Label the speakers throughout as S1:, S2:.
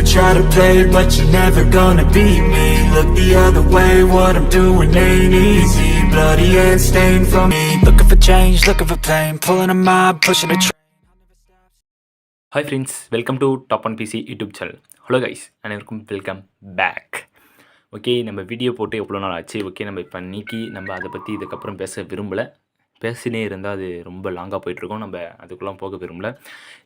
S1: could try to play, but you're never gonna beat me. Look the other way, what I'm doing ain't easy. Bloody hands stained from me. Looking for change, looking for pain, pulling a mob, pushing a train.
S2: Hi friends, welcome to top one PC YouTube channel. Hello guys, அனைவருக்கும் welcome back. Okay, நம்ம video போட்டு எவ்வளோ நாள் ஆச்சு. Okay, நம்ம இப்போ இன்னைக்கு நம்ம அதை பற்றி இதுக்கப்புறம் பேச விரும்பலை. பேசினே இருந்தால் அது ரொம்ப லாங்காக போயிட்டுருக்கோம். நம்ம அதுக்குள்ளே போக விரும்பலை.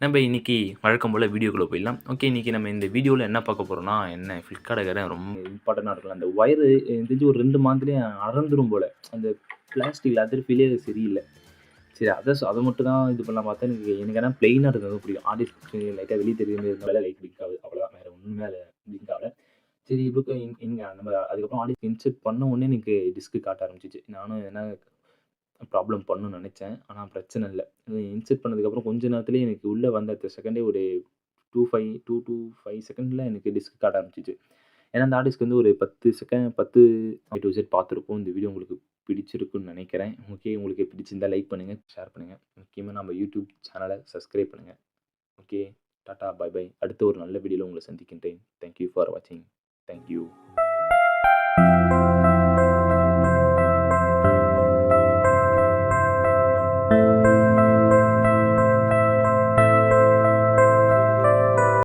S2: நம்ம இன்றைக்கி வழக்கம் போல் வீடியோக்குள்ளே போயிடலாம். ஓகே, இன்றைக்கி நம்ம இந்த வீடியோவில் என்ன பார்க்க போகிறோம்னா, என்ன ஃப்ளிப்கார்ட்டுக்காரன் ரொம்ப இம்பார்ட்டண்ட்டாக இருக்கலாம். அந்த ஒயரு தெரிஞ்சு ஒரு 2 மாதத்துலேயே அறந்துரும் போல். அந்த பிளாஸ்டிக் லெதர் ஃபீலே சரியில்லை. சரி, அதை மட்டும் தான் இது பண்ணலாம் பார்த்தா, எனக்கு ஏன்னா ப்ளெயினாக இருக்கிறது பிடிக்கும். ஆர்டிஸ்ட் லைட்டாக வெளியே தெரியுது இருந்தாலும் லைட் பிடிக் ஆகுது, அவ்வளோதான். வேறு ஒன்றுமே அதை பிடிக் ஆகல. சரி, இப்போ இங்கே நம்ம அதுக்கப்புறம் ஆடியோ இன்செர்ட் பண்ண உடனே எனக்கு டிஸ்க்கு காட்ட ஆரம்பிச்சிச்சு. நானும் என்ன ப்ராப்ளம் பண்ணணும்னு நினச்சேன், ஆனால் பிரச்சனை இல்லை. இன்செர்ட் பண்ணதுக்கப்புறம் கொஞ்ச நேரத்துலேயே எனக்கு உள்ளே வந்த அடுத்த செகண்டே ஒரு 2 to 5 செகண்டில் எனக்கு டிஸ்க் காட்ட ஆரம்பிச்சிச்சு. ஏன்னா அந்த ஆர்டிஸ்க்கு வந்து ஒரு 10 to Z பார்த்துருப்போம். இந்த வீடியோ உங்களுக்கு பிடிச்சிருக்குன்னு நினைக்கிறேன். ஓகே, உங்களுக்கு பிடிச்சிருந்தா லைக் பண்ணுங்கள், ஷேர் பண்ணுங்கள். முக்கியமாக நம்ம யூடியூப் சேனலை சப்ஸ்கிரைப் பண்ணுங்கள். Okay, tata, bye bye. அடுத்த ஒரு நல்ல வீடியோவில் உங்களை சந்திக்கின்றேன். தேங்க்யூ ஃபார் வாட்சிங். தேங்க்யூ.